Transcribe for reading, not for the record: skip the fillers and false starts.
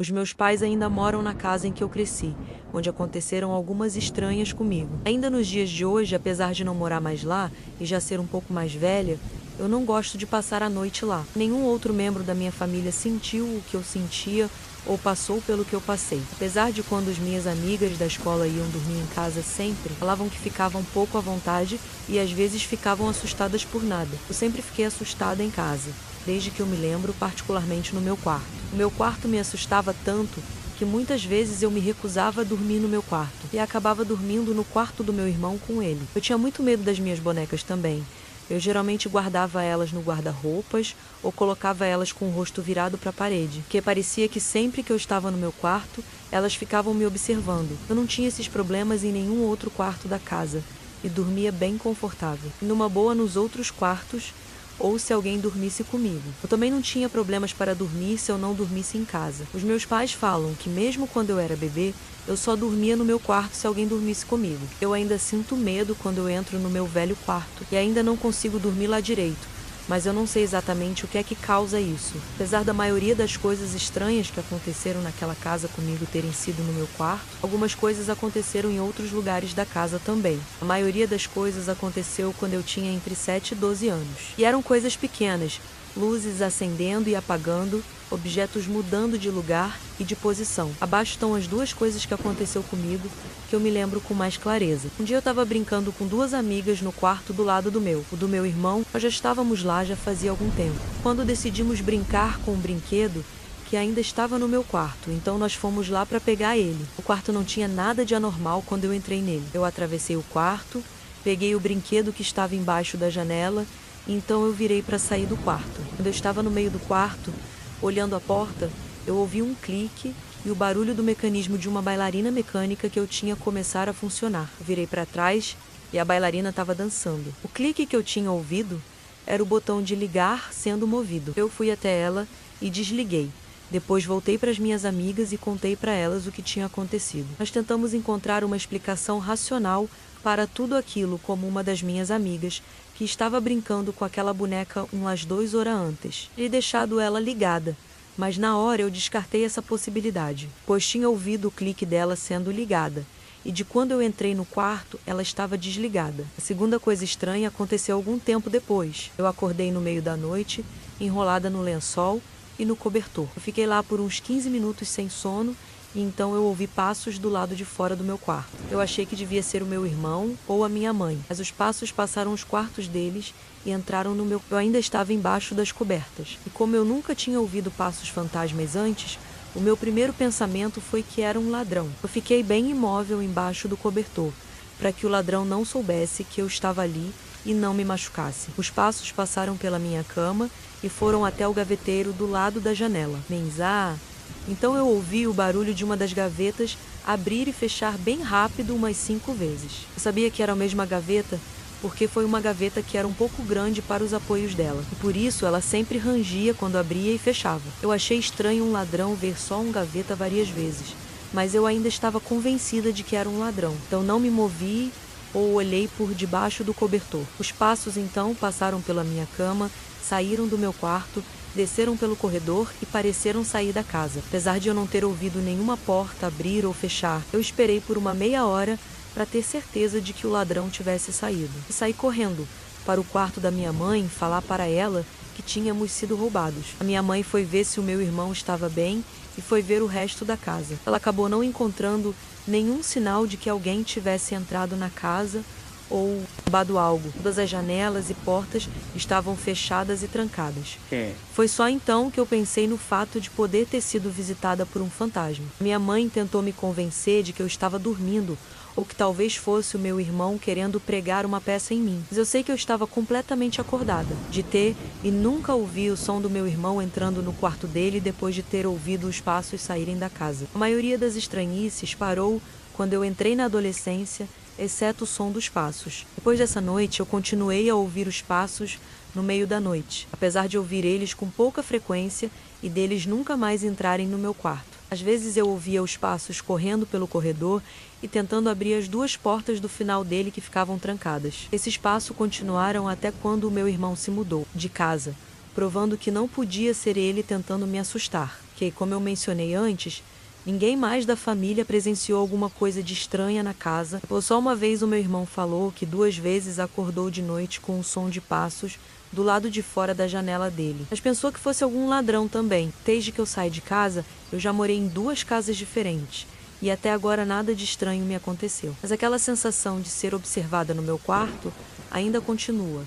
Os meus pais ainda moram na casa em que eu cresci, onde aconteceram algumas estranhas comigo. Ainda nos dias de hoje, apesar de não morar mais lá e já ser um pouco mais velha, eu não gosto de passar a noite lá. Nenhum outro membro da minha família sentiu o que eu sentia ou passou pelo que eu passei. Apesar de quando as minhas amigas da escola iam dormir em casa sempre, falavam que ficavam pouco à vontade e às vezes ficavam assustadas por nada. Eu sempre fiquei assustada em casa, desde que eu me lembro, particularmente no meu quarto. O meu quarto me assustava tanto que muitas vezes eu me recusava a dormir no meu quarto e acabava dormindo no quarto do meu irmão com ele. Eu tinha muito medo das minhas bonecas também. Eu geralmente guardava elas no guarda-roupas ou colocava elas com o rosto virado para a parede, porque parecia que sempre que eu estava no meu quarto, elas ficavam me observando. Eu não tinha esses problemas em nenhum outro quarto da casa e dormia bem confortável. Numa boa nos outros quartos, ou se alguém dormisse comigo. Eu também não tinha problemas para dormir se eu não dormisse em casa. Os meus pais falam que mesmo quando eu era bebê, eu só dormia no meu quarto se alguém dormisse comigo. Eu ainda sinto medo quando eu entro no meu velho quarto e ainda não consigo dormir lá direito. Mas eu não sei exatamente o que é que causa isso. Apesar da maioria das coisas estranhas que aconteceram naquela casa comigo terem sido no meu quarto, algumas coisas aconteceram em outros lugares da casa também. A maioria das coisas aconteceu quando eu tinha entre 7 e 12 anos. E eram coisas pequenas, luzes acendendo e apagando, objetos mudando de lugar e de posição. Abaixo estão as duas coisas que aconteceu comigo, que eu me lembro com mais clareza. Um dia eu estava brincando com duas amigas no quarto do lado do meu. O do meu irmão, nós já estávamos lá já fazia algum tempo. Quando decidimos brincar com um brinquedo que ainda estava no meu quarto, então nós fomos lá para pegar ele. O quarto não tinha nada de anormal quando eu entrei nele. Eu atravessei o quarto, peguei o brinquedo que estava embaixo da janela, então eu virei para sair do quarto. Quando eu estava no meio do quarto, olhando a porta, eu ouvi um clique e o barulho do mecanismo de uma bailarina mecânica que eu tinha começar a funcionar. Eu virei para trás e a bailarina estava dançando. O clique que eu tinha ouvido era o botão de ligar sendo movido. Eu fui até ela e desliguei. Depois voltei para as minhas amigas e contei para elas o que tinha acontecido. Nós tentamos encontrar uma explicação racional para tudo aquilo, como uma das minhas amigas, que estava brincando com aquela boneca umas 2 horas antes. E deixado ela ligada, mas na hora eu descartei essa possibilidade, pois tinha ouvido o clique dela sendo ligada, e de quando eu entrei no quarto, ela estava desligada. A segunda coisa estranha aconteceu algum tempo depois. Eu acordei no meio da noite, enrolada no lençol e no cobertor. Eu fiquei lá por uns 15 minutos sem sono, e então eu ouvi passos do lado de fora do meu quarto. Eu achei que devia ser o meu irmão ou a minha mãe, mas os passos passaram os quartos deles e entraram no meu... Eu ainda estava embaixo das cobertas. E como eu nunca tinha ouvido passos fantasmas antes, o meu primeiro pensamento foi que era um ladrão. Eu fiquei bem imóvel embaixo do cobertor, para que o ladrão não soubesse que eu estava ali e não me machucasse. Os passos passaram pela minha cama e foram até o gaveteiro do lado da janela. Menzá! Então eu ouvi o barulho de uma das gavetas abrir e fechar bem rápido umas 5 vezes. Eu sabia que era a mesma gaveta porque foi uma gaveta que era um pouco grande para os apoios dela. E por isso ela sempre rangia quando abria e fechava. Eu achei estranho um ladrão ver só um gaveta várias vezes, mas eu ainda estava convencida de que era um ladrão. Então não me movi ou olhei por debaixo do cobertor. Os passos então passaram pela minha cama, saíram do meu quarto, desceram pelo corredor e pareceram sair da casa. Apesar de eu não ter ouvido nenhuma porta abrir ou fechar, eu esperei por uma meia hora para ter certeza de que o ladrão tivesse saído. E saí correndo para o quarto da minha mãe falar para ela que tínhamos sido roubados. A minha mãe foi ver se o meu irmão estava bem e foi ver o resto da casa. Ela acabou não encontrando nenhum sinal de que alguém tivesse entrado na casa ou roubado algo. Todas as janelas e portas estavam fechadas e trancadas. Foi só então que eu pensei no fato de poder ter sido visitada por um fantasma. Minha mãe tentou me convencer de que eu estava dormindo, ou que talvez fosse o meu irmão querendo pregar uma peça em mim. Mas eu sei que eu estava completamente acordada, de ter e nunca ouvi o som do meu irmão entrando no quarto dele depois de ter ouvido os passos saírem da casa. A maioria das estranhices parou quando eu entrei na adolescência, exceto o som dos passos. Depois dessa noite, eu continuei a ouvir os passos no meio da noite, apesar de ouvir eles com pouca frequência e deles nunca mais entrarem no meu quarto. Às vezes eu ouvia os passos correndo pelo corredor e tentando abrir as 2 portas do final dele que ficavam trancadas. Esses passos continuaram até quando o meu irmão se mudou de casa, provando que não podia ser ele tentando me assustar. Que, como eu mencionei antes, ninguém mais da família presenciou alguma coisa de estranha na casa, ou só uma vez o meu irmão falou que 2 vezes acordou de noite com um som de passos do lado de fora da janela dele. Mas pensou que fosse algum ladrão também. Desde que eu saí de casa, eu já morei em 2 casas diferentes. E até agora nada de estranho me aconteceu. Mas aquela sensação de ser observada no meu quarto ainda continua.